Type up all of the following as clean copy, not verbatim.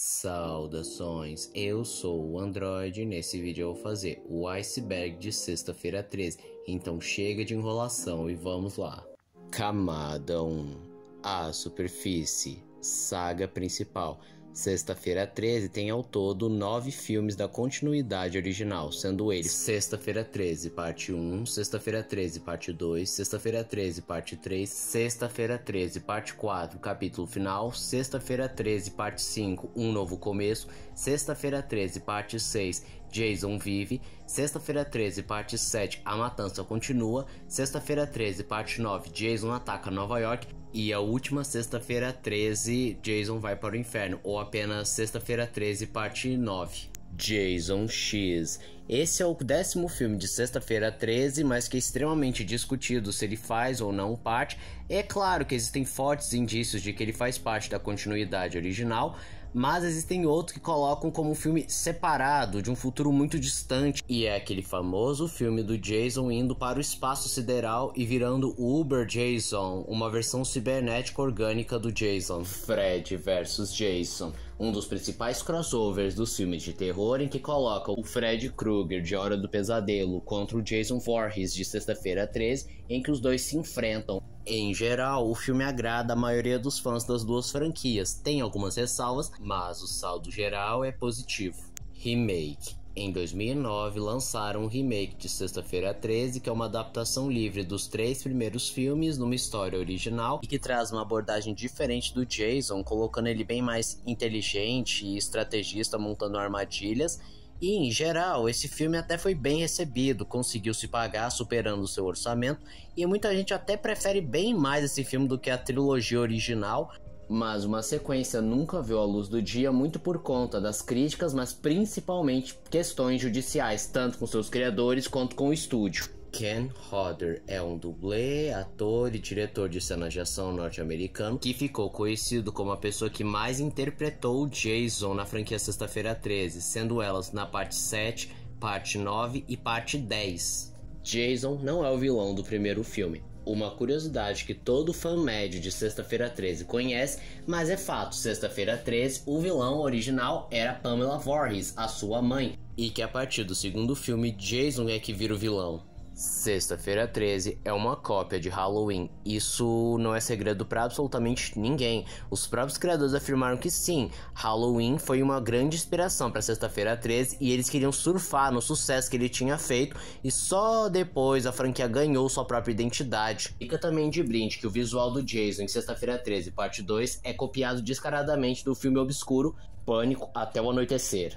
Saudações, eu sou o Android e nesse vídeo eu vou fazer o iceberg de sexta-feira 13, então chega de enrolação e vamos lá. Camada 1, a superfície, saga principal. Sexta-feira 13 tem ao todo 9 filmes da continuidade original, sendo eles Sexta-feira 13, parte 1, Sexta-feira 13, parte 2, Sexta-feira 13, parte 3, Sexta-feira 13, parte 4, capítulo final, Sexta-feira 13, parte 5, Um Novo Começo, Sexta-feira 13, parte 6, Jason Vive, Sexta-feira 13, parte 7, A Matança Continua, Sexta-feira 13, parte 9, Jason Ataca Nova York, e a última Sexta-feira 13, Jason Vai para o Inferno, ou apenas Sexta-feira 13, parte 9. Jason X. Esse é o 10º filme de Sexta-feira 13, mas que é extremamente discutido se ele faz ou não parte. É claro que existem fortes indícios de que ele faz parte da continuidade original, mas existem outros que colocam como um filme separado, de um futuro muito distante. E é aquele famoso filme do Jason indo para o espaço sideral e virando Uber Jason, uma versão cibernética orgânica do Jason. Fred vs Jason, um dos principais crossovers dos filmes de terror, em que coloca o Fred Krueger de Hora do Pesadelo contra o Jason Voorhees de Sexta-feira 13, em que os dois se enfrentam. Em geral, o filme agrada a maioria dos fãs das duas franquias, tem algumas ressalvas, mas o saldo geral é positivo. Remake. Em 2009, lançaram um remake de Sexta-feira 13, que é uma adaptação livre dos 3 primeiros filmes numa história original e que traz uma abordagem diferente do Jason, colocando ele bem mais inteligente e estrategista montando armadilhas. E, em geral, esse filme até foi bem recebido, conseguiu se pagar superando o seu orçamento, e muita gente até prefere bem mais esse filme do que a trilogia original, mas uma sequência nunca viu a luz do dia muito por conta das críticas, mas principalmente questões judiciais, tanto com seus criadores quanto com o estúdio. Ken Hodder é um dublê, ator e diretor de cenas de ação norte-americano que ficou conhecido como a pessoa que mais interpretou o Jason na franquia Sexta-feira 13, sendo elas na parte 7, parte 9 e parte 10. Jason não é o vilão do primeiro filme. Uma curiosidade que todo fã médio de Sexta-feira 13 conhece, mas é fato, Sexta-feira 13, o vilão original era Pamela Voorhees, a sua mãe, e que a partir do segundo filme, Jason é que vira o vilão. Sexta-feira 13 é uma cópia de Halloween. Isso não é segredo para absolutamente ninguém. Os próprios criadores afirmaram que sim, Halloween foi uma grande inspiração para Sexta-feira 13 e eles queriam surfar no sucesso que ele tinha feito, e só depois a franquia ganhou sua própria identidade. Fica também de brinde que o visual do Jason em Sexta-feira 13 parte 2 é copiado descaradamente do filme obscuro Pânico até o Anoitecer.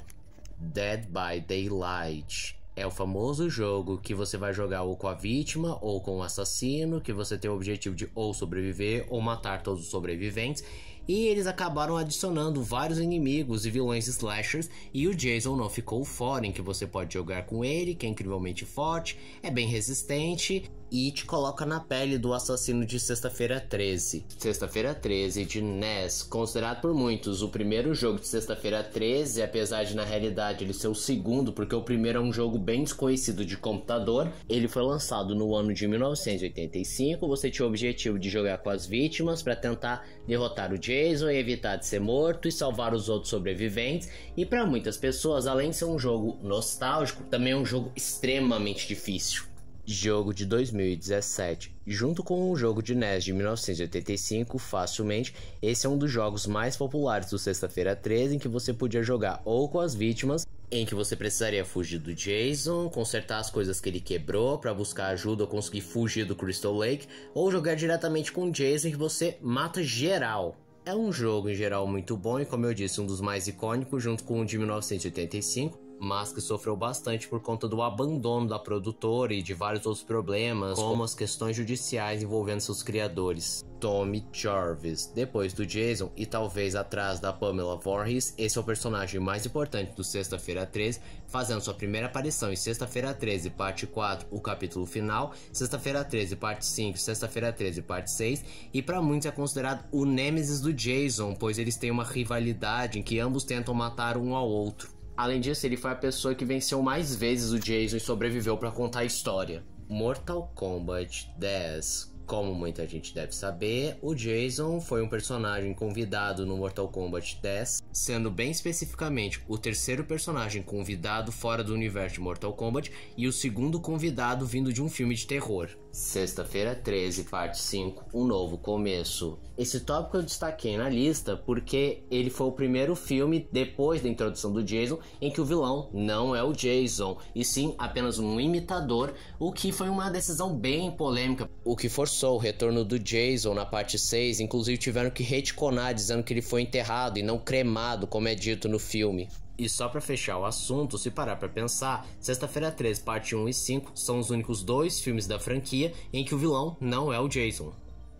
Dead by Daylight é o famoso jogo que você vai jogar ou com a vítima ou com o assassino, que você tem o objetivo de ou sobreviver ou matar todos os sobreviventes, e eles acabaram adicionando vários inimigos e vilões slashers, e o Jason não ficou fora, em que você pode jogar com ele, que é incrivelmente forte, é bem resistente e te coloca na pele do assassino de Sexta-feira 13. Sexta-feira 13 de NES, considerado por muitos o primeiro jogo de Sexta-feira 13, apesar de na realidade ele ser o segundo, porque o primeiro é um jogo bem desconhecido de computador. Ele foi lançado no ano de 1985, você tinha o objetivo de jogar com as vítimas para tentar derrotar o Jason e evitar de ser morto e salvar os outros sobreviventes, e para muitas pessoas, além de ser um jogo nostálgico, também é um jogo extremamente difícil. Jogo de 2017. Junto com o jogo de NES de 1985, facilmente, esse é um dos jogos mais populares do Sexta-feira 13, em que você podia jogar ou com as vítimas, em que você precisaria fugir do Jason, consertar as coisas que ele quebrou para buscar ajuda ou conseguir fugir do Crystal Lake, ou jogar diretamente com o Jason, em que você mata geral. É um jogo em geral muito bom e, como eu disse, um dos mais icônicos junto com o de 1985, mas que sofreu bastante por conta do abandono da produtora e de vários outros problemas, como as questões judiciais envolvendo seus criadores. Tommy Jarvis. Depois do Jason e talvez atrás da Pamela Voorhees, esse é o personagem mais importante do Sexta-feira 13, fazendo sua primeira aparição em Sexta-feira 13, parte 4, o capítulo final, Sexta-feira 13, parte 5, Sexta-feira 13, parte 6, e para muitos é considerado o nêmesis do Jason, pois eles têm uma rivalidade em que ambos tentam matar um ao outro. Além disso, ele foi a pessoa que venceu mais vezes o Jason e sobreviveu para contar a história. Mortal Kombat 10. Como muita gente deve saber, o Jason foi um personagem convidado no Mortal Kombat 10, sendo bem especificamente o terceiro personagem convidado fora do universo de Mortal Kombat e o segundo convidado vindo de um filme de terror. Sexta-feira 13, parte 5, um novo começo. Esse tópico eu destaquei na lista porque ele foi o primeiro filme depois da introdução do Jason em que o vilão não é o Jason, e sim apenas um imitador, o que foi uma decisão bem polêmica, o que forçou o retorno do Jason na parte 6, inclusive tiveram que retconar dizendo que ele foi enterrado e não cremado, como é dito no filme. E só pra fechar o assunto, se parar pra pensar, Sexta-feira 13, parte 1 e 5 são os únicos dois filmes da franquia em que o vilão não é o Jason.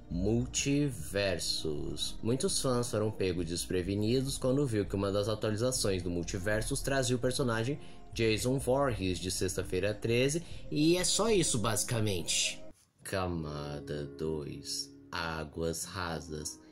Multiversos. Muitos fãs foram pegos desprevenidos quando viu que uma das atualizações do Multiversos trazia o personagem Jason Voorhees de Sexta-feira 13, e é só isso basicamente. Camada 2. Águas rasas.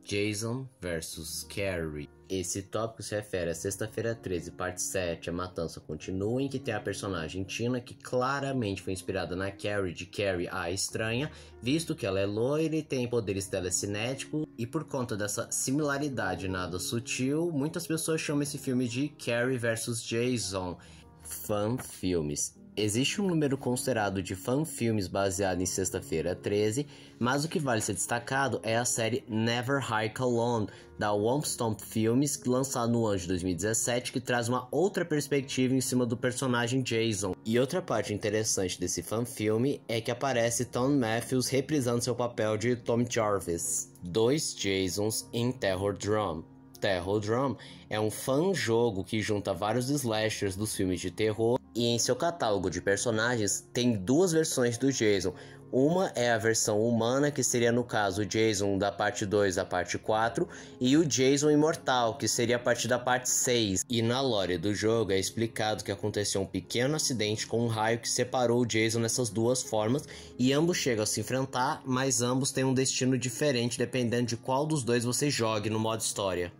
Jason vs Carrie. Esse tópico se refere a Sexta-feira 13, parte 7, A Matança Continua, em que tem a personagem Tina, que claramente foi inspirada na Carrie de Carrie a Estranha, visto que ela é loira e tem poderes telecinéticos, e por conta dessa similaridade nada sutil, muitas pessoas chamam esse filme de Carrie vs Jason. Fanfilmes. Existe um número considerado de fanfilmes baseado em Sexta-feira 13, mas o que vale ser destacado é a série Never Hike Alone, da Womp Stomp Filmes, lançada no ano de 2017, que traz uma outra perspectiva em cima do personagem Jason. E outra parte interessante desse fanfilme é que aparece Tom Matthews reprisando seu papel de Tom Jarvis. Dois Jasons em Terror Drum. Terror Drum é um fan-jogo que junta vários slashers dos filmes de terror, e em seu catálogo de personagens tem duas versões do Jason. Uma é a versão humana, que seria no caso o Jason da parte 2 à parte 4, e o Jason imortal, que seria a partir da parte 6. E na lore do jogo é explicado que aconteceu um pequeno acidente com um raio que separou o Jason nessas duas formas, e ambos chegam a se enfrentar, mas ambos têm um destino diferente dependendo de qual dos dois você jogue no modo história.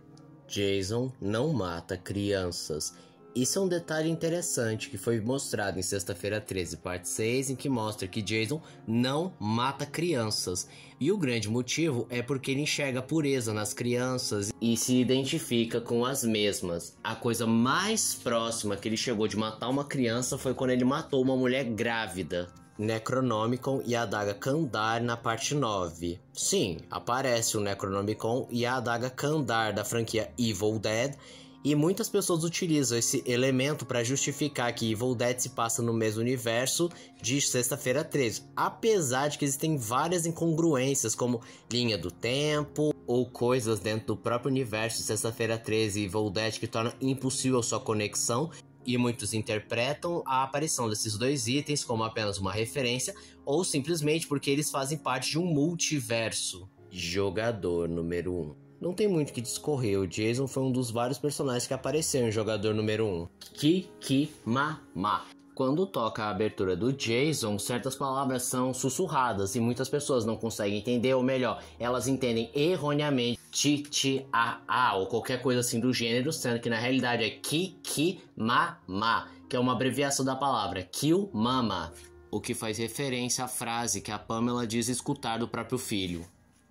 Jason não mata crianças. Isso é um detalhe interessante que foi mostrado em Sexta-feira 13, parte 6, em que mostra que Jason não mata crianças. E o grande motivo é porque ele enxerga a pureza nas crianças e se identifica com as mesmas. A coisa mais próxima que ele chegou de matar uma criança foi quando ele matou uma mulher grávida. Necronomicon e a adaga Kandar na parte 9. Sim, aparece o Necronomicon e a adaga Kandar da franquia Evil Dead, e muitas pessoas utilizam esse elemento para justificar que Evil Dead se passa no mesmo universo de Sexta-feira 13, apesar de que existem várias incongruências, como linha do tempo ou coisas dentro do próprio universo de Sexta-feira 13 e Evil Dead que tornam impossível sua conexão, e muitos interpretam a aparição desses dois itens como apenas uma referência ou simplesmente porque eles fazem parte de um multiverso. Jogador número 1. Não tem muito o que discorrer, o Jason foi um dos vários personagens que apareceu em Jogador número 1. Kikimama. Quando toca a abertura do Jason, certas palavras são sussurradas e muitas pessoas não conseguem entender, ou melhor, elas entendem erroneamente ti-ti-a-a ou qualquer coisa assim do gênero, sendo que na realidade é Kikimama, que é uma abreviação da palavra Kill Mama, o que faz referência à frase que a Pamela diz escutar do próprio filho.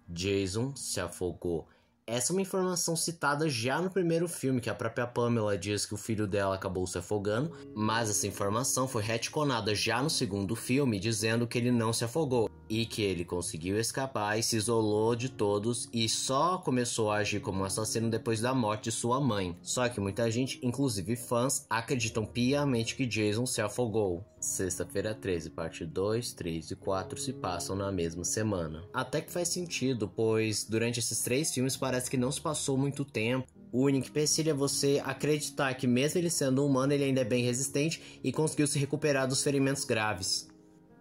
Jason se afogou. Essa é uma informação citada já no primeiro filme, que a própria Pamela diz que o filho dela acabou se afogando, mas essa informação foi retconada já no segundo filme, dizendo que ele não se afogou, e que ele conseguiu escapar e se isolou de todos e só começou a agir como um assassino depois da morte de sua mãe. Só que muita gente, inclusive fãs, acreditam piamente que Jason se afogou. Sexta-feira 13, parte 2, 3 e 4 se passam na mesma semana. Até que faz sentido, pois durante esses 3 filmes parece que não se passou muito tempo. O único empecilho é você acreditar que mesmo ele sendo humano, ele ainda é bem resistente e conseguiu se recuperar dos ferimentos graves.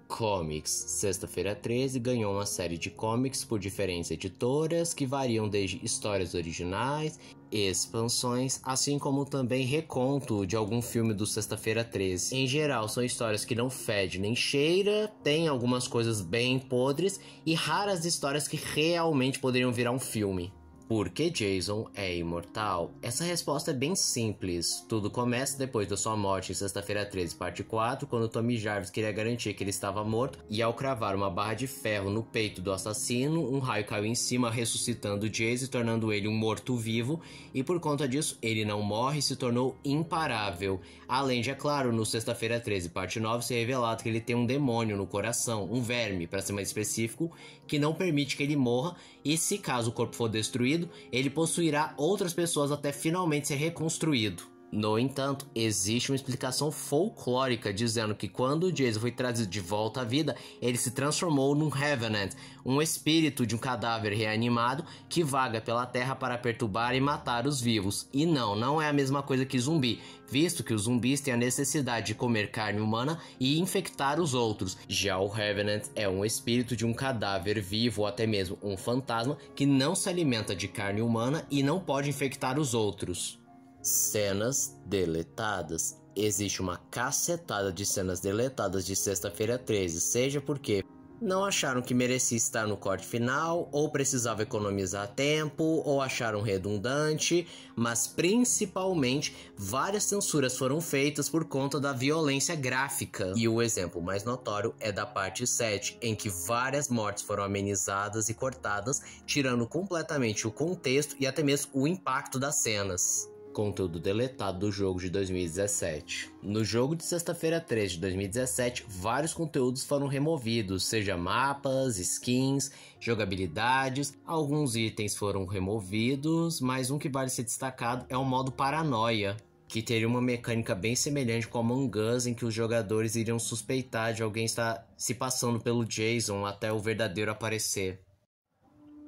Comics. Sexta-feira 13 ganhou uma série de comics por diferentes editoras que variam desde histórias originais, expansões, assim como também reconto de algum filme do Sexta-feira 13. Em geral, são histórias que não fede nem cheira, tem algumas coisas bem podres e raras histórias que realmente poderiam virar um filme. Por que Jason é imortal? Essa resposta é bem simples. Tudo começa depois da sua morte em Sexta-feira 13, parte 4, quando Tommy Jarvis queria garantir que ele estava morto, e ao cravar uma barra de ferro no peito do assassino, um raio caiu em cima, ressuscitando Jason e tornando ele um morto-vivo, e por conta disso, ele não morre e se tornou imparável. Além de, é claro, no Sexta-feira 13, parte 9, ser revelado que ele tem um demônio no coração, um verme, para ser mais específico, que não permite que ele morra, e se caso o corpo for destruído, ele possuirá outras pessoas até finalmente ser reconstruído. No entanto, existe uma explicação folclórica dizendo que quando Jason foi trazido de volta à vida, ele se transformou num Revenant, um espírito de um cadáver reanimado que vaga pela terra para perturbar e matar os vivos. E não é a mesma coisa que zumbi, visto que os zumbis têm a necessidade de comer carne humana e infectar os outros. Já o Revenant é um espírito de um cadáver vivo ou até mesmo um fantasma que não se alimenta de carne humana e não pode infectar os outros. Cenas deletadas. Existe uma cacetada de cenas deletadas de Sexta-feira 13, seja porque não acharam que merecia estar no corte final, ou precisava economizar tempo, ou acharam redundante, mas principalmente várias censuras foram feitas por conta da violência gráfica. E o exemplo mais notório é da parte 7, em que várias mortes foram amenizadas e cortadas, tirando completamente o contexto e até mesmo o impacto das cenas. Conteúdo deletado do jogo de 2017. No jogo de Sexta-feira 13 de 2017, vários conteúdos foram removidos, seja mapas, skins, jogabilidades. Alguns itens foram removidos, mas um que vale ser destacado é o modo Paranoia, que teria uma mecânica bem semelhante com Among Us, em que os jogadores iriam suspeitar de alguém estar se passando pelo Jason até o verdadeiro aparecer.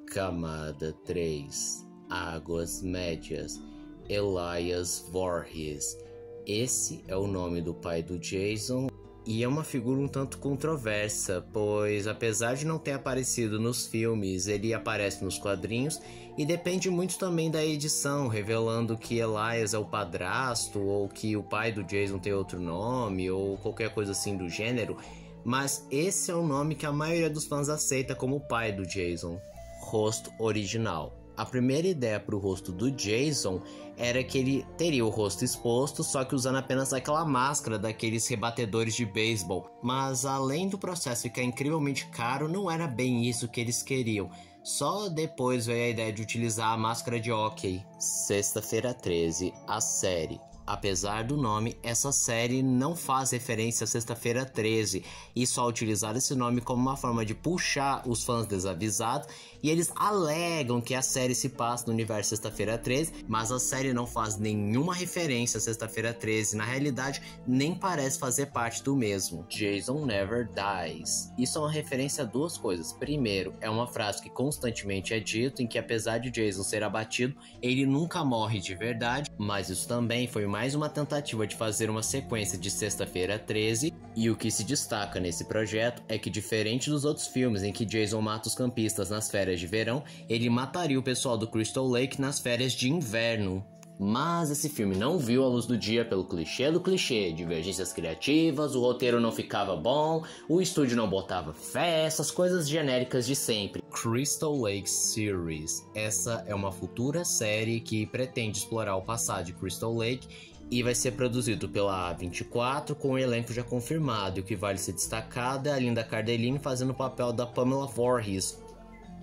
Camada 3. Águas Médias. Elias Voorhees. Esse é o nome do pai do Jason e é uma figura um tanto controversa, pois apesar de não ter aparecido nos filmes, ele aparece nos quadrinhos e depende muito também da edição, revelando que Elias é o padrasto ou que o pai do Jason tem outro nome ou qualquer coisa assim do gênero, mas esse é o nome que a maioria dos fãs aceita como o pai do Jason. Rosto original. A primeira ideia para o rosto do Jason era que ele teria o rosto exposto, só que usando apenas aquela máscara daqueles rebatedores de beisebol. Mas além do processo ficar incrivelmente caro, não era bem isso que eles queriam. Só depois veio a ideia de utilizar a máscara de hóquei. Sexta-feira 13, a série. Apesar do nome, essa série não faz referência a Sexta-feira 13 e só utilizar esse nome como uma forma de puxar os fãs desavisados, e eles alegam que a série se passa no universo Sexta-feira 13, mas a série não faz nenhuma referência a Sexta-feira 13, na realidade nem parece fazer parte do mesmo. Jason Never Dies. Isso é uma referência a duas coisas. Primeiro, é uma frase que constantemente é dito, em que apesar de Jason ser abatido, ele nunca morre de verdade, mas isso também foi mais uma tentativa de fazer uma sequência de Sexta-feira 13, e o que se destaca nesse projeto é que, diferente dos outros filmes em que Jason mata os campistas nas férias de verão, ele mataria o pessoal do Crystal Lake nas férias de inverno. Mas esse filme não viu a luz do dia pelo clichê do clichê, divergências criativas, o roteiro não ficava bom, o estúdio não botava fé, essas coisas genéricas de sempre. Crystal Lake Series. Essa é uma futura série que pretende explorar o passado de Crystal Lake e vai ser produzido pela A24 com o elenco já confirmado. E o que vale ser destacado é a Linda Cardellini fazendo o papel da Pamela Voorhees.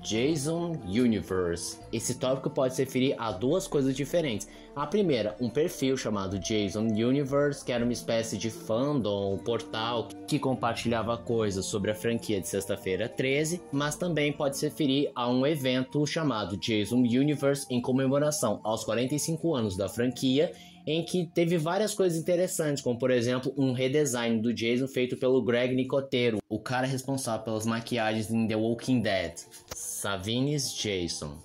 Jason Universe. Esse tópico pode se referir a duas coisas diferentes. A primeira, um perfil chamado Jason Universe, que era uma espécie de fandom, portal que compartilhava coisas sobre a franquia de Sexta-feira 13, mas também pode se referir a um evento chamado Jason Universe em comemoração aos 45 anos da franquia, em que teve várias coisas interessantes, como por exemplo um redesign do Jason feito pelo Greg Nicotero, o cara responsável pelas maquiagens em The Walking Dead. Savini's Jason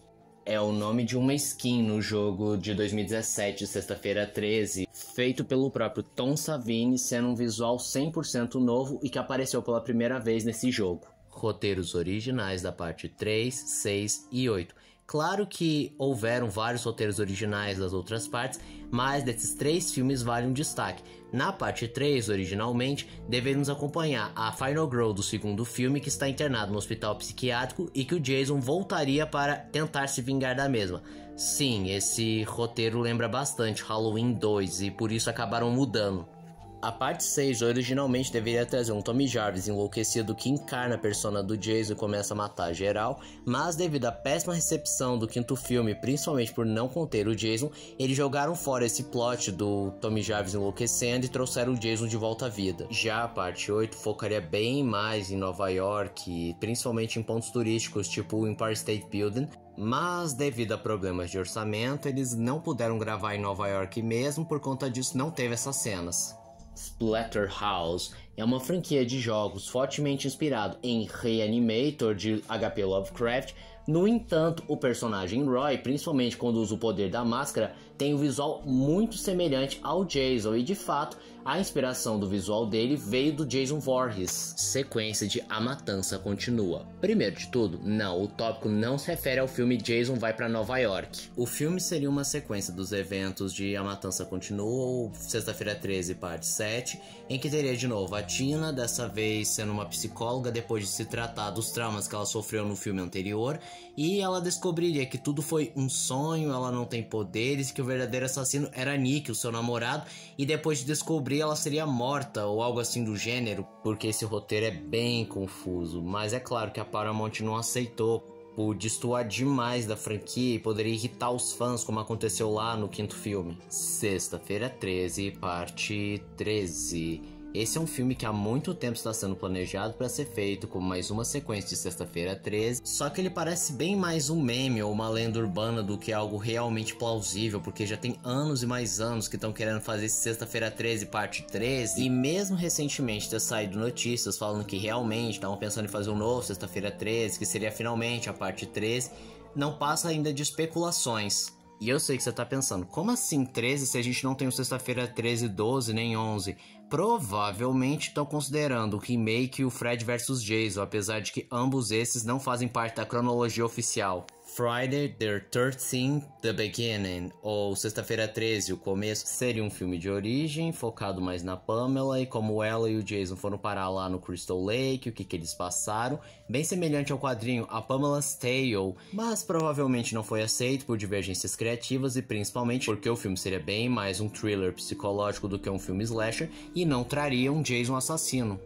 é o nome de uma skin no jogo de 2017, Sexta-feira 13, feito pelo próprio Tom Savini, sendo um visual 100% novo e que apareceu pela primeira vez nesse jogo. Roteiros originais da parte 3, 6 e 8. Claro que houveram vários roteiros originais das outras partes, mas desses 3 filmes vale um destaque. Na parte 3, originalmente, devemos acompanhar a Final Girl do segundo filme, que está internado no hospital psiquiátrico e que o Jason voltaria para tentar se vingar da mesma. Sim, esse roteiro lembra bastante Halloween 2 e por isso acabaram mudando. A parte 6 originalmente deveria trazer um Tommy Jarvis enlouquecido que encarna a persona do Jason e começa a matar geral, mas devido à péssima recepção do quinto filme, principalmente por não conter o Jason, eles jogaram fora esse plot do Tommy Jarvis enlouquecendo e trouxeram o Jason de volta à vida. Já a parte 8 focaria bem mais em Nova York, principalmente em pontos turísticos tipo o Empire State Building, mas devido a problemas de orçamento, eles não puderam gravar em Nova York mesmo, por conta disso não teve essas cenas. Splatterhouse é uma franquia de jogos fortemente inspirado em Reanimator de H.P. Lovecraft. No entanto, o personagem Roy, principalmente quando usa o poder da máscara, tem um visual muito semelhante ao Jason e de fato a inspiração do visual dele veio do Jason Voorhees. Sequência de A Matança continua. Primeiro de tudo, não, o tópico não se refere ao filme Jason vai para Nova York. O filme seria uma sequência dos eventos de A Matança Continua ou Sexta-feira 13 parte 7, em que teria de novo a Tina, dessa vez sendo uma psicóloga depois de se tratar dos traumas que ela sofreu no filme anterior, e ela descobriria que tudo foi um sonho, ela não tem poderes, que o verdadeiro assassino era Nick, o seu namorado, e depois de descobrir ela seria morta ou algo assim do gênero, porque esse roteiro é bem confuso, mas é claro que a Paramount não aceitou por destoar demais da franquia e poderia irritar os fãs, como aconteceu lá no quinto filme. Sexta-feira 13, parte 13. Esse é um filme que há muito tempo está sendo planejado para ser feito como mais uma sequência de Sexta-feira 13, só que ele parece bem mais um meme ou uma lenda urbana do que algo realmente plausível, porque já tem anos e mais anos que estão querendo fazer esse Sexta-feira 13 parte 13, e mesmo recentemente ter saído notícias falando que realmente estavam pensando em fazer um novo Sexta-feira 13, que seria finalmente a parte 13, não passa ainda de especulações. E eu sei que você tá pensando, como assim 13 se a gente não tem o Sexta-feira 13, 12 nem 11? Provavelmente estão considerando o remake e o Fred vs Jason, apesar de que ambos esses não fazem parte da cronologia oficial. Friday the 13th, The Beginning, ou Sexta-feira 13, o começo, seria um filme de origem, focado mais na Pamela e como ela e o Jason foram parar lá no Crystal Lake, o que eles passaram, bem semelhante ao quadrinho A Pamela's Tale, mas provavelmente não foi aceito por divergências criativas e principalmente porque o filme seria bem mais um thriller psicológico do que um filme slasher e não traria um Jason assassino.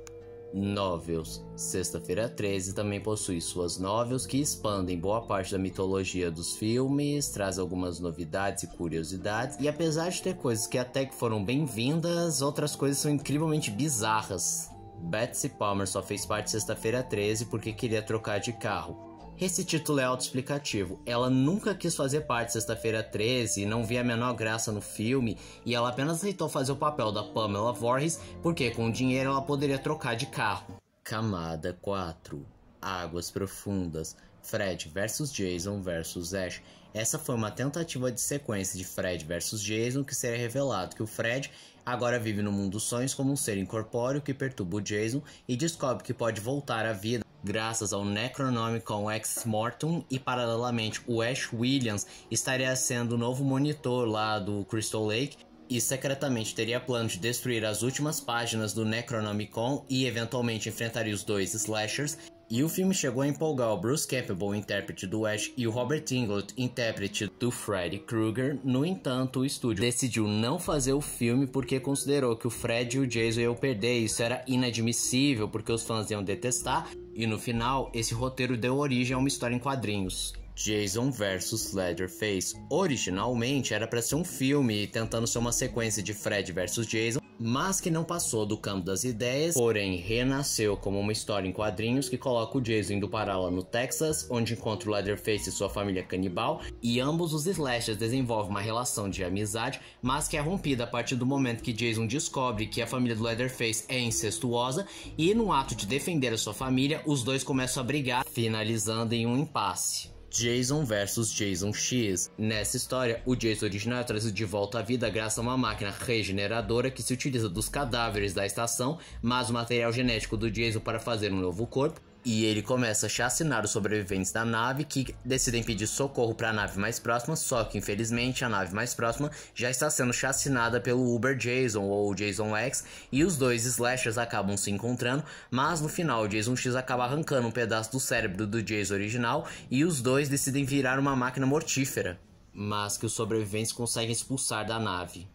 Novels. Sexta-feira 13 também possui suas novels que expandem boa parte da mitologia dos filmes, traz algumas novidades e curiosidades, e apesar de ter coisas que até que foram bem-vindas, outras coisas são incrivelmente bizarras. Betsy Palmer só fez parte de Sexta-feira 13 porque queria trocar de carro. Esse título é autoexplicativo. Ela nunca quis fazer parte de Sexta-feira 13, não via a menor graça no filme, e ela apenas aceitou fazer o papel da Pamela Voorhees porque com o dinheiro ela poderia trocar de carro. Camada 4. Águas Profundas. Fred vs Jason vs Ash. Essa foi uma tentativa de sequência de Fred vs Jason que seria revelado que o Fred agora vive no mundo dos sonhos como um ser incorpóreo que perturba o Jason e descobre que pode voltar à vida graças ao Necronomicon Ex Mortum, e paralelamente o Ash Williams estaria sendo o novo monitor lá do Crystal Lake e secretamente teria plano de destruir as últimas páginas do Necronomicon e eventualmente enfrentaria os dois slashers. E o filme chegou a empolgar o Bruce Campbell, intérprete do Ash, e o Robert Englund, intérprete do Freddy Krueger. No entanto, o estúdio decidiu não fazer o filme porque considerou que o Fred e o Jason iam perder. Isso era inadmissível porque os fãs iam detestar. E no final, esse roteiro deu origem a uma história em quadrinhos. Jason vs Leatherface. Originalmente era para ser um filme tentando ser uma sequência de Fred vs Jason, mas que não passou do campo das ideias, porém renasceu como uma história em quadrinhos que coloca o Jason indo parar lá no Texas, onde encontra o Leatherface e sua família canibal, e ambos os slashers desenvolvem uma relação de amizade, mas que é rompida a partir do momento que Jason descobre que a família do Leatherface é incestuosa, e no ato de defender a sua família, os dois começam a brigar, finalizando em um impasse. Jason vs Jason X. Nessa história, o Jason original é trazido de volta à vida graças a uma máquina regeneradora que se utiliza dos cadáveres da estação, mas o material genético do Jason para fazer um novo corpo, E ele começa a chacinar os sobreviventes da nave, que decidem pedir socorro para a nave mais próxima, só que infelizmente a nave mais próxima já está sendo chacinada pelo Uber Jason ou Jason X, e os dois slashers acabam se encontrando, mas no final o Jason X acaba arrancando um pedaço do cérebro do Jason original e os dois decidem virar uma máquina mortífera, mas que os sobreviventes conseguem expulsar da nave.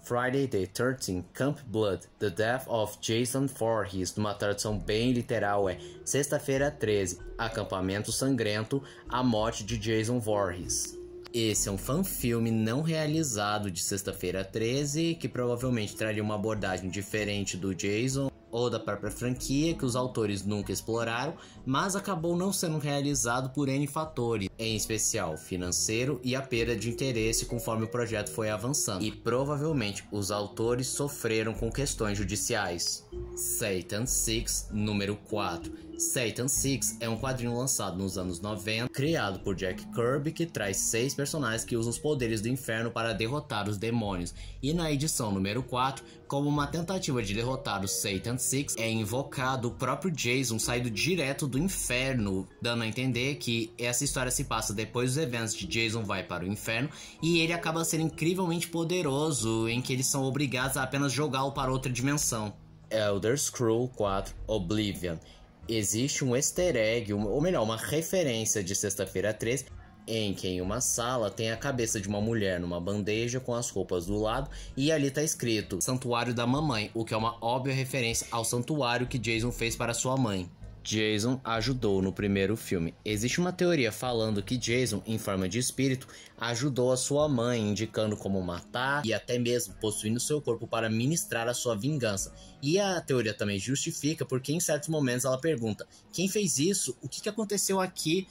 Friday the 13th, Camp Blood, The Death of Jason Voorhees, numa tradução bem literal é Sexta-feira 13, Acampamento Sangrento, A Morte de Jason Voorhees. Esse é um fanfilme não realizado de Sexta-feira 13, que provavelmente traria uma abordagem diferente do Jason ou da própria franquia que os autores nunca exploraram, mas acabou não sendo realizado por N fatores, em especial financeiro e a perda de interesse conforme o projeto foi avançando, e provavelmente os autores sofreram com questões judiciais. Satan Six, número 4. Satan Six é um quadrinho lançado nos anos 90, criado por Jack Kirby, que traz 6 personagens que usam os poderes do inferno para derrotar os demônios, e na edição número 4, como uma tentativa de derrotar o Satan Six, é invocado o próprio Jason saído direto do inferno, dando a entender que essa história se passa depois dos eventos de Jason vai para o inferno, e ele acaba sendo incrivelmente poderoso, em que eles são obrigados a apenas jogá-lo para outra dimensão. Elder Scrolls 4 Oblivion. Existe um easter egg, ou melhor, uma referência de Sexta-feira 13, em que em uma sala tem a cabeça de uma mulher numa bandeja com as roupas do lado, e ali tá escrito Santuário da Mamãe, o que é uma óbvia referência ao santuário que Jason fez para sua mãe. Jason ajudou no primeiro filme. Existe uma teoria falando que Jason, em forma de espírito, ajudou a sua mãe, indicando como matar e até mesmo possuindo seu corpo para ministrar a sua vingança. E a teoria também justifica porque em certos momentos ela pergunta: quem fez isso? O que aconteceu aqui?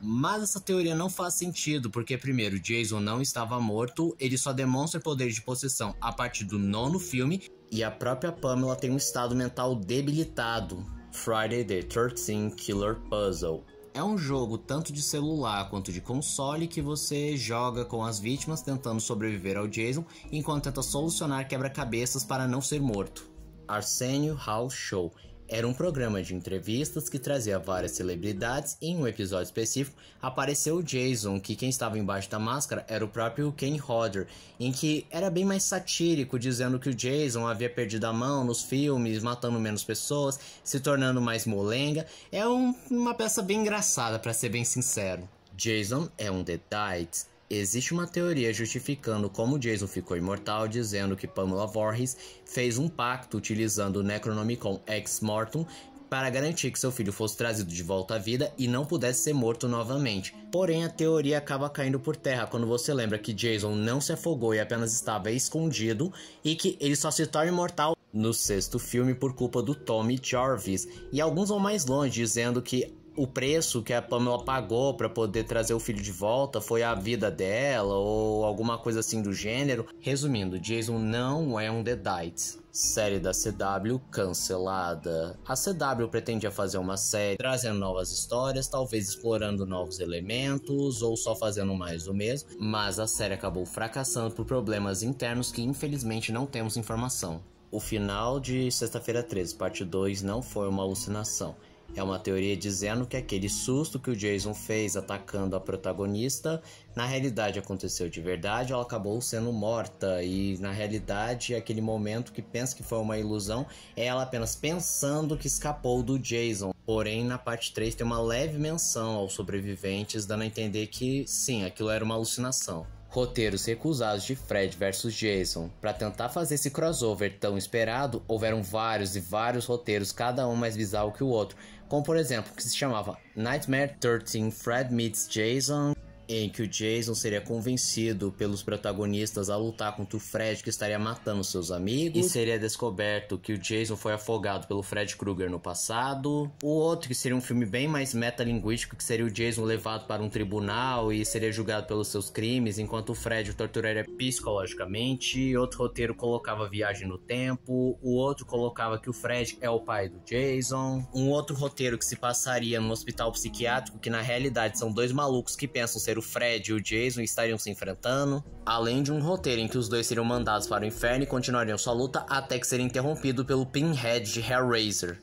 Mas essa teoria não faz sentido, porque primeiro, Jason não estava morto, ele só demonstra poder de possessão a partir do 9º filme, e a própria Pamela tem um estado mental debilitado. Friday the 13th Killer Puzzle. É um jogo tanto de celular quanto de console que você joga com as vítimas tentando sobreviver ao Jason enquanto tenta solucionar quebra-cabeças para não ser morto. Arsenio Hall Show. Era um programa de entrevistas que trazia várias celebridades e em um episódio específico apareceu o Jason, que quem estava embaixo da máscara era o próprio Ken Hodder, em que era bem mais satírico, dizendo que o Jason havia perdido a mão nos filmes, matando menos pessoas, se tornando mais molenga. É uma peça bem engraçada, para ser bem sincero. Jason é um Deadite. Existe uma teoria justificando como Jason ficou imortal, dizendo que Pamela Voorhees fez um pacto utilizando o Necronomicon Ex Mortum para garantir que seu filho fosse trazido de volta à vida e não pudesse ser morto novamente. Porém, a teoria acaba caindo por terra quando você lembra que Jason não se afogou e apenas estava escondido, e que ele só se torna imortal no 6º filme por culpa do Tommy Jarvis. E alguns vão mais longe, dizendo que o preço que a Pamela pagou para poder trazer o filho de volta foi a vida dela, ou alguma coisa assim do gênero. Resumindo, Jason não é um Deadite. Série da CW cancelada. A CW pretendia fazer uma série trazendo novas histórias, talvez explorando novos elementos, ou só fazendo mais do mesmo, mas a série acabou fracassando por problemas internos que infelizmente não temos informação. O final de Sexta-feira 13, parte 2, não foi uma alucinação. É uma teoria dizendo que aquele susto que o Jason fez atacando a protagonista, na realidade aconteceu de verdade, ela acabou sendo morta, e na realidade aquele momento que pensa que foi uma ilusão é ela apenas pensando que escapou do Jason. Porém, na parte 3 tem uma leve menção aos sobreviventes, dando a entender que sim, aquilo era uma alucinação. Roteiros recusados de Fred vs Jason. Para tentar fazer esse crossover tão esperado, houveram vários e vários roteiros, cada um mais bizarro que o outro, como por exemplo, que se chamava Nightmare 13 Fred Meets Jason, em que o Jason seria convencido pelos protagonistas a lutar contra o Fred, que estaria matando seus amigos, e seria descoberto que o Jason foi afogado pelo Fred Krueger no passado. O outro, que seria um filme bem mais metalinguístico, que seria o Jason levado para um tribunal e seria julgado pelos seus crimes, enquanto o Fred o torturaria psicologicamente. Outro roteiro colocava viagem no tempo. O outro colocava que o Fred é o pai do Jason. Um outro roteiro que se passaria num hospital psiquiátrico, que na realidade são dois malucos que pensam ser o Fred e o Jason estariam se enfrentando, além de um roteiro em que os dois seriam mandados para o inferno e continuariam sua luta até que seria interrompido pelo Pinhead de Hellraiser.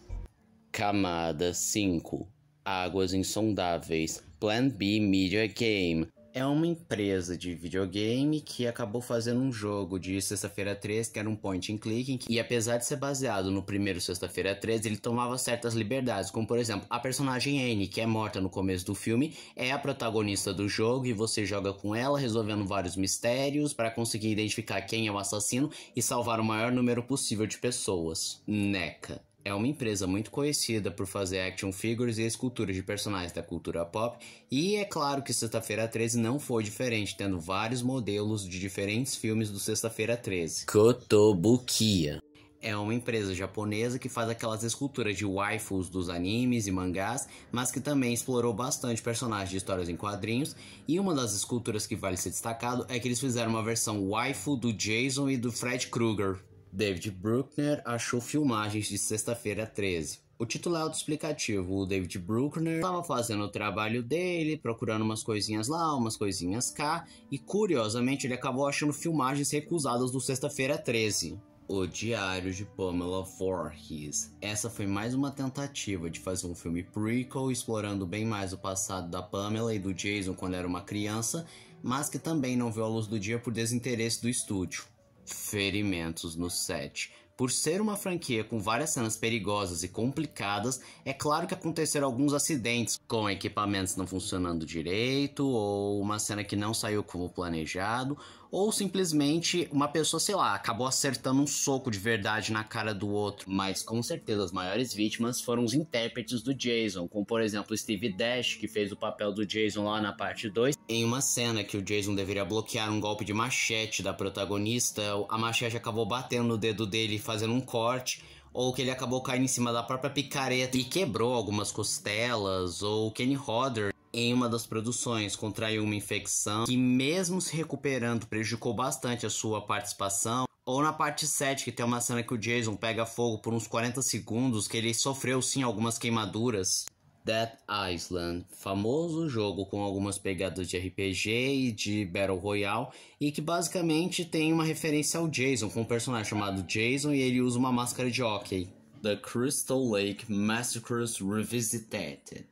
Camada 5. Águas Insondáveis. Plan B Media Game. É uma empresa de videogame que acabou fazendo um jogo de Sexta-feira 13, que era um point and click, e apesar de ser baseado no primeiro Sexta-feira 13, ele tomava certas liberdades, como por exemplo, a personagem Annie, que é morta no começo do filme, é a protagonista do jogo e você joga com ela, resolvendo vários mistérios para conseguir identificar quem é o assassino e salvar o maior número possível de pessoas. NECA. É uma empresa muito conhecida por fazer action figures e esculturas de personagens da cultura pop, e é claro que Sexta-feira 13 não foi diferente, tendo vários modelos de diferentes filmes do Sexta-feira 13. Kotobukiya. É uma empresa japonesa que faz aquelas esculturas de waifus dos animes e mangás, mas que também explorou bastante personagens de histórias em quadrinhos, e uma das esculturas que vale ser destacado é que eles fizeram uma versão waifu do Jason e do Fred Krueger. David Bruckner achou filmagens de Sexta-feira 13. O título é autoexplicativo. O David Bruckner estava fazendo o trabalho dele, procurando umas coisinhas lá, umas coisinhas cá, e curiosamente ele acabou achando filmagens recusadas do Sexta-feira 13. O Diário de Pamela Voorhees. Essa foi mais uma tentativa de fazer um filme prequel explorando bem mais o passado da Pamela e do Jason quando era uma criança, mas que também não viu a luz do dia por desinteresse do estúdio. Ferimentos no set. Por ser uma franquia com várias cenas perigosas e complicadas, é claro que aconteceram alguns acidentes, com equipamentos não funcionando direito, ou uma cena que não saiu como planejado, ou simplesmente uma pessoa, sei lá, acabou acertando um soco de verdade na cara do outro. Mas com certeza as maiores vítimas foram os intérpretes do Jason, como por exemplo Steve Dash, que fez o papel do Jason lá na parte 2. Em uma cena que o Jason deveria bloquear um golpe de machete da protagonista, a machete acabou batendo no dedo dele fazendo um corte, ou que ele acabou caindo em cima da própria picareta e quebrou algumas costelas, ou Kenny Hodder, em uma das produções, contraiu uma infecção que mesmo se recuperando prejudicou bastante a sua participação. Ou na parte 7, que tem uma cena que o Jason pega fogo por uns 40 segundos, que ele sofreu sim algumas queimaduras. Dead Island, famoso jogo com algumas pegadas de RPG e de Battle Royale, e que basicamente tem uma referência ao Jason, com um personagem chamado Jason e ele usa uma máscara de hóquei. The Crystal Lake Massacres Revisited.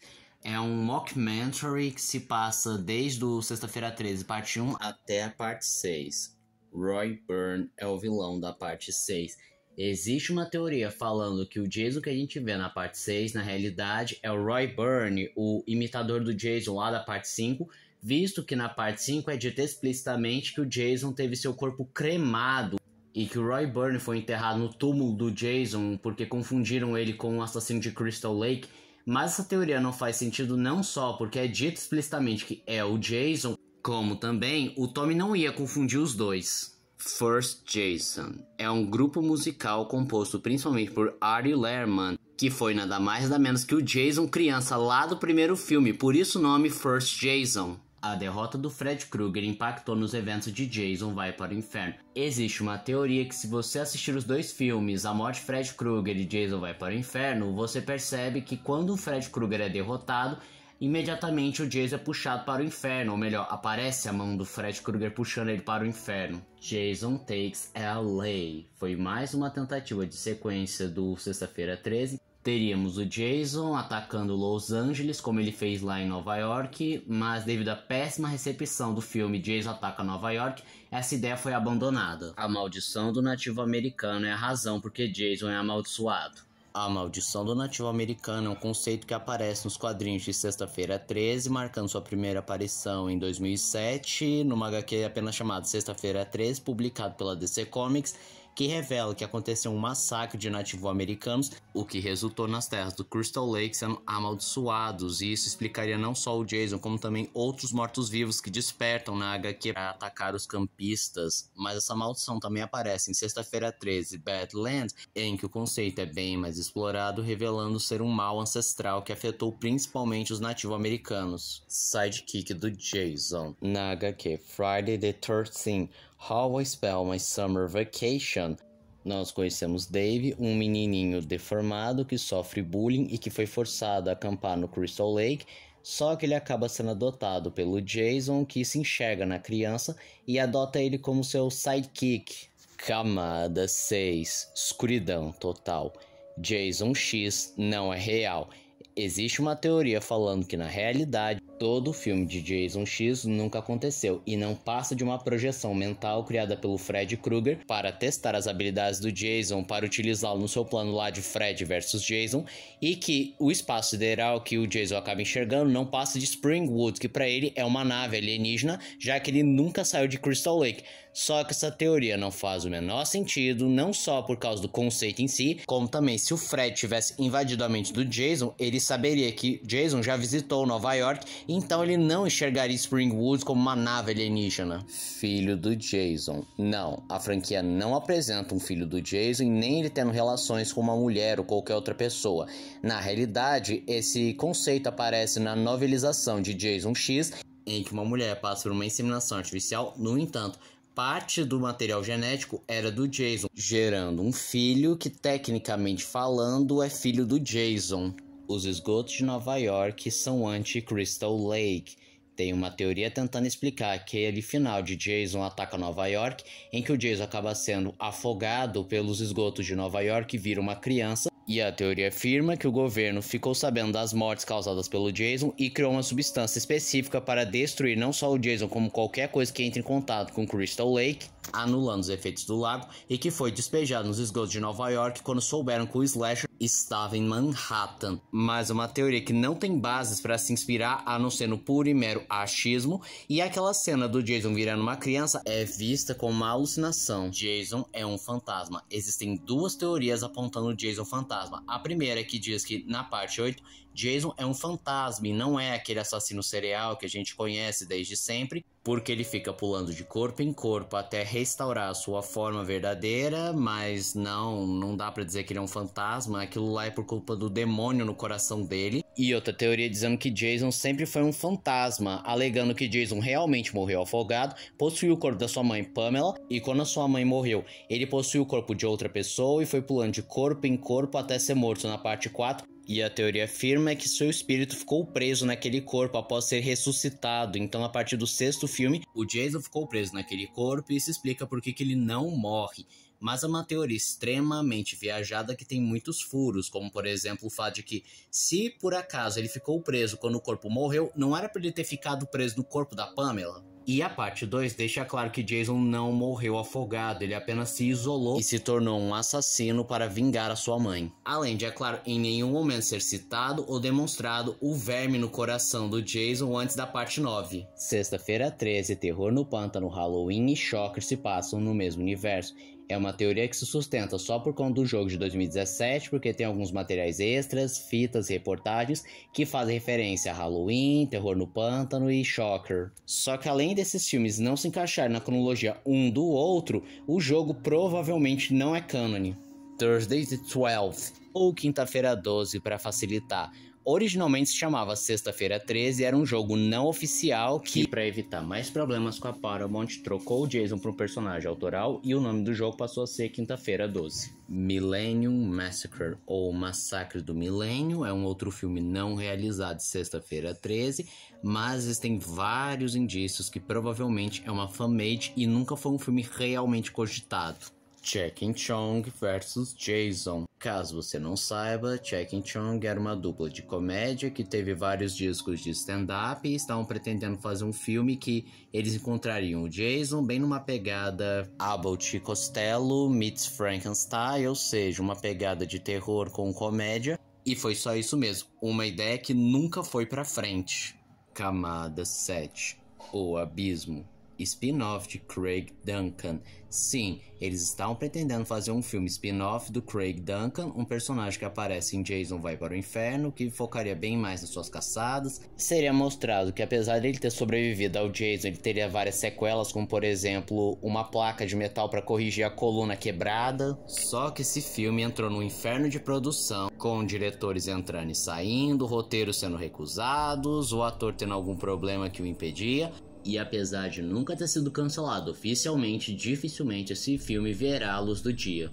É um mockumentary que se passa desde o Sexta-feira 13, parte 1 até a parte 6. Roy Byrne é o vilão da parte 6. Existe uma teoria falando que o Jason que a gente vê na parte 6, na realidade, é o Roy Byrne, o imitador do Jason lá da parte 5, visto que na parte 5 é dito explicitamente que o Jason teve seu corpo cremado e que o Roy Byrne foi enterrado no túmulo do Jason porque confundiram ele com o assassino de Crystal Lake. Mas essa teoria não faz sentido não só porque é dito explicitamente que é o Jason, como também o Tommy não ia confundir os dois. First Jason é um grupo musical composto principalmente por Ari Lerman, que foi nada mais nada menos que o Jason criança lá do primeiro filme, por isso o nome First Jason. A derrota do Fred Krueger impactou nos eventos de Jason Vai para o Inferno. Existe uma teoria que se você assistir os dois filmes, A Morte de Fred Krueger e Jason Vai para o Inferno, você percebe que quando o Fred Krueger é derrotado, imediatamente o Jason é puxado para o inferno, ou melhor, aparece a mão do Fred Krueger puxando ele para o inferno. Jason Takes LA foi mais uma tentativa de sequência do Sexta-feira 13. Teríamos o Jason atacando Los Angeles, como ele fez lá em Nova York, mas devido à péssima recepção do filme Jason Ataca Nova York, essa ideia foi abandonada. A maldição do nativo americano é a razão porque Jason é amaldiçoado. A maldição do nativo americano é um conceito que aparece nos quadrinhos de Sexta-feira 13, marcando sua primeira aparição em 2007, numa HQ apenas chamada Sexta-feira 13, publicado pela DC Comics, que revela que aconteceu um massacre de nativo-americanos, o que resultou nas terras do Crystal Lake sendo amaldiçoados, e isso explicaria não só o Jason, como também outros mortos-vivos que despertam na HQ para atacar os campistas. Mas essa maldição também aparece em Sexta-feira 13, Badlands, em que o conceito é bem mais explorado, revelando ser um mal ancestral que afetou principalmente os nativo-americanos. Sidekick do Jason. Na HQ Friday the 13th, How I Spell My Summer Vacation, nós conhecemos Dave, um menininho deformado que sofre bullying e que foi forçado a acampar no Crystal Lake, só que ele acaba sendo adotado pelo Jason, que se enxerga na criança e adota ele como seu sidekick. Camada 6, escuridão total. Jason X não é real. Existe uma teoria falando que na realidade todo o filme de Jason X nunca aconteceu e não passa de uma projeção mental criada pelo Fred Krueger para testar as habilidades do Jason para utilizá-lo no seu plano lá de Fred versus Jason, e que o espaço sideral que o Jason acaba enxergando não passa de Springwood, que para ele é uma nave alienígena, já que ele nunca saiu de Crystal Lake. Só que essa teoria não faz o menor sentido, não só por causa do conceito em si, como também se o Fred tivesse invadido a mente do Jason, ele saberia que Jason já visitou Nova York, então ele não enxergaria Springwood como uma nave alienígena. Filho do Jason. Não, a franquia não apresenta um filho do Jason, nem ele tendo relações com uma mulher ou qualquer outra pessoa. Na realidade, esse conceito aparece na novelização de Jason X, em que uma mulher passa por uma inseminação artificial. No entanto, parte do material genético era do Jason, gerando um filho que, tecnicamente falando, é filho do Jason. Os esgotos de Nova York são anti-Crystal Lake. Tem uma teoria tentando explicar aquele final de Jason ataca Nova York, em que o Jason acaba sendo afogado pelos esgotos de Nova York e vira uma criança. E a teoria afirma que o governo ficou sabendo das mortes causadas pelo Jason e criou uma substância específica para destruir não só o Jason, como qualquer coisa que entre em contato com Crystal Lake, anulando os efeitos do lago, e que foi despejado nos esgotos de Nova York quando souberam que o slasher estava em Manhattan. Mas uma teoria que não tem bases para se inspirar a não ser no puro e mero achismo, e aquela cena do Jason virando uma criança é vista como uma alucinação. Jason é um fantasma. Existem duas teorias apontando o Jason fantasma. A primeira é que diz que na parte 8, Jason é um fantasma e não é aquele assassino serial que a gente conhece desde sempre, porque ele fica pulando de corpo em corpo até restaurar a sua forma verdadeira, mas não dá pra dizer que ele é um fantasma, aquilo lá é por culpa do demônio no coração dele. E outra teoria dizendo que Jason sempre foi um fantasma, alegando que Jason realmente morreu afogado, possuiu o corpo da sua mãe Pamela, e quando a sua mãe morreu, ele possuiu o corpo de outra pessoa e foi pulando de corpo em corpo até ser morto na parte 4. E a teoria afirma que seu espírito ficou preso naquele corpo após ser ressuscitado. Então, a partir do 6º filme, o Jason ficou preso naquele corpo e isso explica por que ele não morre. Mas é uma teoria extremamente viajada que tem muitos furos, como por exemplo o fato de que, se por acaso ele ficou preso quando o corpo morreu, não era para ele ter ficado preso no corpo da Pamela? E a parte 2 deixa claro que Jason não morreu afogado, ele apenas se isolou e se tornou um assassino para vingar a sua mãe. Além de, é claro, em nenhum momento ser citado ou demonstrado o verme no coração do Jason antes da parte 9. Sexta-feira 13, Terror no Pântano, Halloween e Shocker se passam no mesmo universo. É uma teoria que se sustenta só por conta do jogo de 2017, porque tem alguns materiais extras, fitas e reportagens que fazem referência a Halloween, Terror no Pântano e Shocker. Só que além desses filmes não se encaixarem na cronologia um do outro, o jogo provavelmente não é cânone. Thursday the 12th, ou Quinta-feira 12 para facilitar. Originalmente se chamava Sexta-feira 13 e era um jogo não oficial que, para evitar mais problemas com a Paramount, trocou o Jason para um personagem autoral e o nome do jogo passou a ser Quinta-feira 12. Millennium Massacre, ou Massacre do Milênio, é um outro filme não realizado de Sexta-feira 13, mas existem vários indícios que provavelmente é uma fanmade e nunca foi um filme realmente cogitado. Cheech and Chong vs Jason. Caso você não saiba, Cheech and Chong era uma dupla de comédia que teve vários discos de stand-up e estavam pretendendo fazer um filme que eles encontrariam o Jason bem numa pegada Abbott e Costello meets Frankenstein, ou seja, uma pegada de terror com comédia. E foi só isso mesmo, uma ideia que nunca foi pra frente. Camada 7, O Abismo. Spin-off de Craig Duncan. Sim, eles estavam pretendendo fazer um filme spin-off do Craig Duncan, um personagem que aparece em Jason Vai para o Inferno, que focaria bem mais nas suas caçadas. Seria mostrado que apesar de ele ter sobrevivido ao Jason, ele teria várias sequelas, como por exemplo, uma placa de metal para corrigir a coluna quebrada. Só que esse filme entrou no inferno de produção, com diretores entrando e saindo, roteiros sendo recusados, o ator tendo algum problema que o impedia. E apesar de nunca ter sido cancelado oficialmente, dificilmente esse filme verá a luz do dia.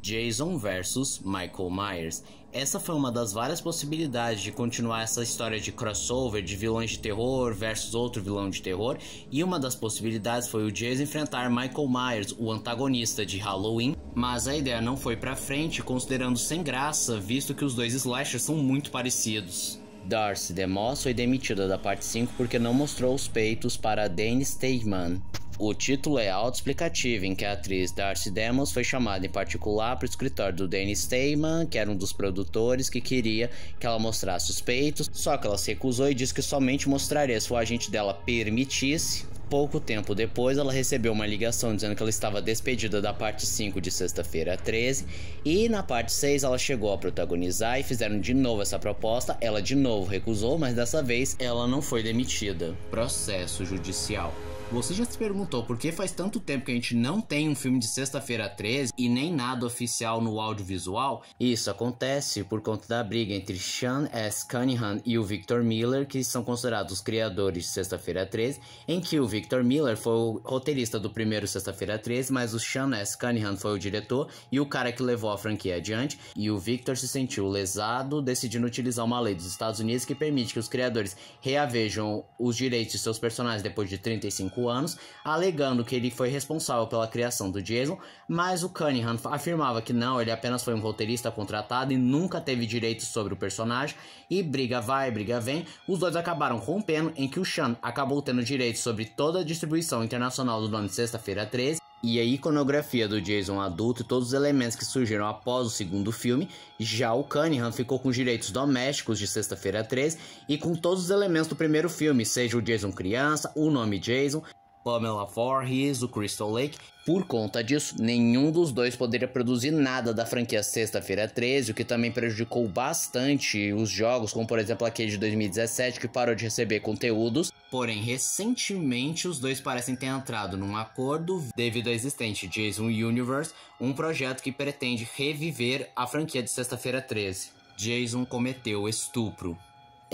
Jason vs Michael Myers. Essa foi uma das várias possibilidades de continuar essa história de crossover de vilões de terror versus outro vilão de terror, e uma das possibilidades foi o Jason enfrentar Michael Myers, o antagonista de Halloween, mas a ideia não foi pra frente, considerando sem graça, visto que os dois slashers são muito parecidos. Darcy DeMoss foi demitida da parte 5 porque não mostrou os peitos para Danny Statham. O título é autoexplicativo, em que a atriz Darcy DeMoss foi chamada em particular para o escritório do Danny Statham, que era um dos produtores, que queria que ela mostrasse os peitos, só que ela se recusou e disse que somente mostraria se o agente dela permitisse. Pouco tempo depois, ela recebeu uma ligação dizendo que ela estava despedida da parte 5 de Sexta-feira 13, e na parte 6 ela chegou a protagonizar e fizeram de novo essa proposta. Ela de novo recusou, mas dessa vez ela não foi demitida. Processo judicial. Você já se perguntou por que faz tanto tempo que a gente não tem um filme de Sexta-feira 13 e nem nada oficial no audiovisual? Isso acontece por conta da briga entre Sean S. Cunningham e o Victor Miller, que são considerados os criadores de Sexta-feira 13, em que o Victor Miller foi o roteirista do primeiro Sexta-feira 13, mas o Sean S. Cunningham foi o diretor e o cara que levou a franquia adiante, e o Victor se sentiu lesado, decidindo utilizar uma lei dos Estados Unidos que permite que os criadores reavejam os direitos de seus personagens depois de 35 anos, alegando que ele foi responsável pela criação do Jason, mas o Cunningham afirmava que não, ele apenas foi um roteirista contratado e nunca teve direitos sobre o personagem, e briga vai, briga vem, os dois acabaram rompendo, em que o Sean acabou tendo direitos sobre toda a distribuição internacional do nome de Sexta-feira 13, e a iconografia do Jason adulto e todos os elementos que surgiram após o segundo filme. Já o Cunningham ficou com os direitos domésticos de Sexta-feira 13 e com todos os elementos do primeiro filme, seja o Jason criança, o nome Jason, Pamela Voorhees, o Crystal Lake. Por conta disso, nenhum dos dois poderia produzir nada da franquia Sexta-feira 13, o que também prejudicou bastante os jogos, como por exemplo aquele de 2017, que parou de receber conteúdos. Porém, recentemente os dois parecem ter entrado num acordo devido ao existente Jason Universe, um projeto que pretende reviver a franquia de Sexta-feira 13. Jason cometeu estupro.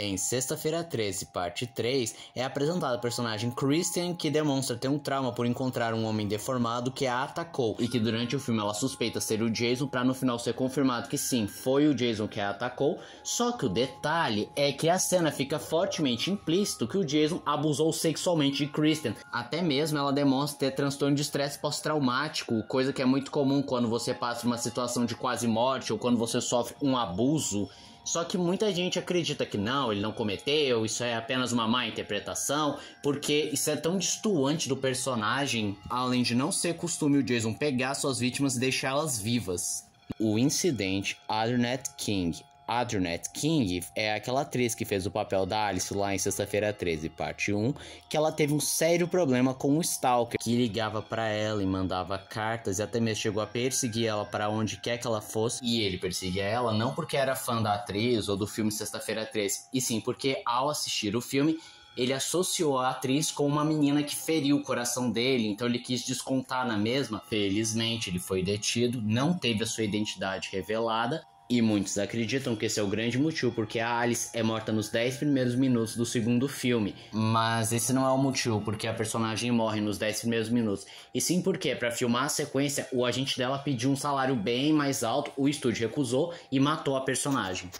Em Sexta-feira 13, parte 3, é apresentada a personagem Kristen, que demonstra ter um trauma por encontrar um homem deformado que a atacou, e que durante o filme ela suspeita ser o Jason, para no final ser confirmado que sim, foi o Jason que a atacou. Só que o detalhe é que a cena fica fortemente implícito que o Jason abusou sexualmente de Kristen. Até mesmo ela demonstra ter transtorno de estresse pós-traumático, coisa que é muito comum quando você passa por uma situação de quase morte ou quando você sofre um abuso. Só que muita gente acredita que não, ele não cometeu, isso é apenas uma má interpretação, porque isso é tão destoante do personagem, além de não ser costume o Jason pegar suas vítimas e deixá-las vivas. O incidente Adrienne King. Adrienne King é aquela atriz que fez o papel da Alice lá em Sexta-feira 13, parte 1, que ela teve um sério problema com o Stalker, que ligava pra ela e mandava cartas e até mesmo chegou a perseguir ela para onde quer que ela fosse. E ele perseguia ela não porque era fã da atriz ou do filme Sexta-feira 13, e sim porque ao assistir o filme ele associou a atriz com uma menina que feriu o coração dele, então ele quis descontar na mesma. Felizmente ele foi detido, não teve a sua identidade revelada, e muitos acreditam que esse é o grande motivo porque a Alice é morta nos 10 primeiros minutos do segundo filme. Mas esse não é o motivo porque a personagem morre nos 10 primeiros minutos, e sim porque para filmar a sequência o agente dela pediu um salário bem mais alto, o estúdio recusou e matou a personagem.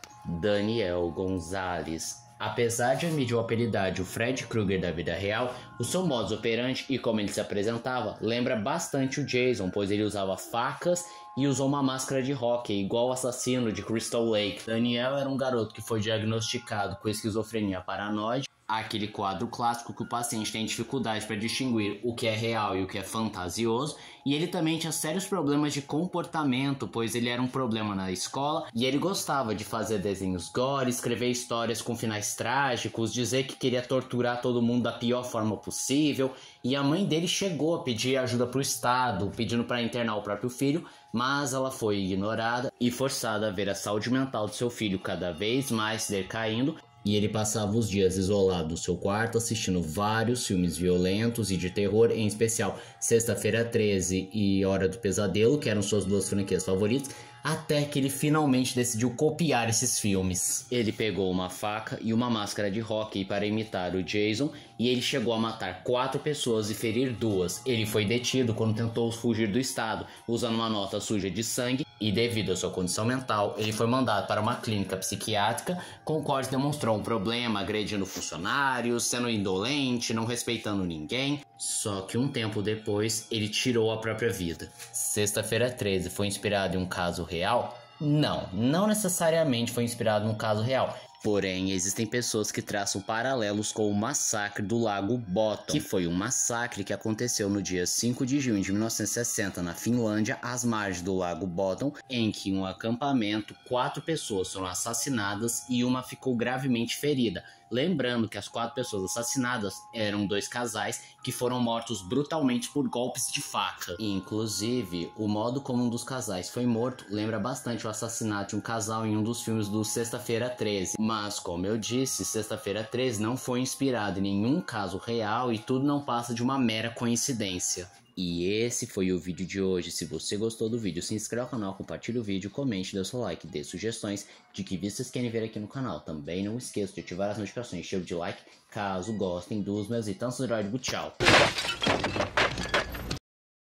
Daniel Gonzalez. Apesar de admitir o apelidar de o Fred Krueger da vida real, o seu modus operandi e como ele se apresentava lembra bastante o Jason, pois ele usava facas e usou uma máscara de hockey, igual o assassino de Crystal Lake. Daniel era um garoto que foi diagnosticado com esquizofrenia paranoide, aquele quadro clássico que o paciente tem dificuldade para distinguir o que é real e o que é fantasioso, e ele também tinha sérios problemas de comportamento, pois ele era um problema na escola, e ele gostava de fazer desenhos gore, escrever histórias com finais trágicos, dizer que queria torturar todo mundo da pior forma possível, e a mãe dele chegou a pedir ajuda pro Estado, pedindo para internar o próprio filho, mas ela foi ignorada e forçada a ver a saúde mental do seu filho cada vez mais decaindo, e ele passava os dias isolado no seu quarto assistindo vários filmes violentos e de terror, em especial Sexta-feira 13 e Hora do Pesadelo, que eram suas duas franquias favoritas, até que ele finalmente decidiu copiar esses filmes. Ele pegou uma faca e uma máscara de hóquei para imitar o Jason e ele chegou a matar 4 pessoas e ferir 2. Ele foi detido quando tentou fugir do estado, usando uma nota suja de sangue e devido à sua condição mental, ele foi mandado para uma clínica psiquiátrica com o qual ele demonstrou um problema, agredindo funcionários, sendo indolente, não respeitando ninguém. Só que um tempo depois, ele tirou a própria vida. Sexta-feira 13 foi inspirado em um caso real? Não necessariamente foi inspirado num caso real. Porém, existem pessoas que traçam paralelos com o massacre do Lago Bottom, que foi um massacre que aconteceu no dia 5 de junho de 1960 na Finlândia, às margens do Lago Bottom, em que em um acampamento 4 pessoas foram assassinadas e uma ficou gravemente ferida. Lembrando que as 4 pessoas assassinadas eram 2 casais que foram mortos brutalmente por golpes de faca. Inclusive, o modo como um dos casais foi morto lembra bastante o assassinato de um casal em um dos filmes do Sexta-feira 13. Mas, como eu disse, Sexta-feira 13 não foi inspirado em nenhum caso real e tudo não passa de uma mera coincidência. E esse foi o vídeo de hoje. Se você gostou do vídeo, se inscreva no canal, compartilhe o vídeo, comente, dê seu like, dê sugestões de que vídeos vocês querem ver aqui no canal. Também não esqueça de ativar as notificações, cheio de like, caso gostem dos meus e tantos heróis. Tchau!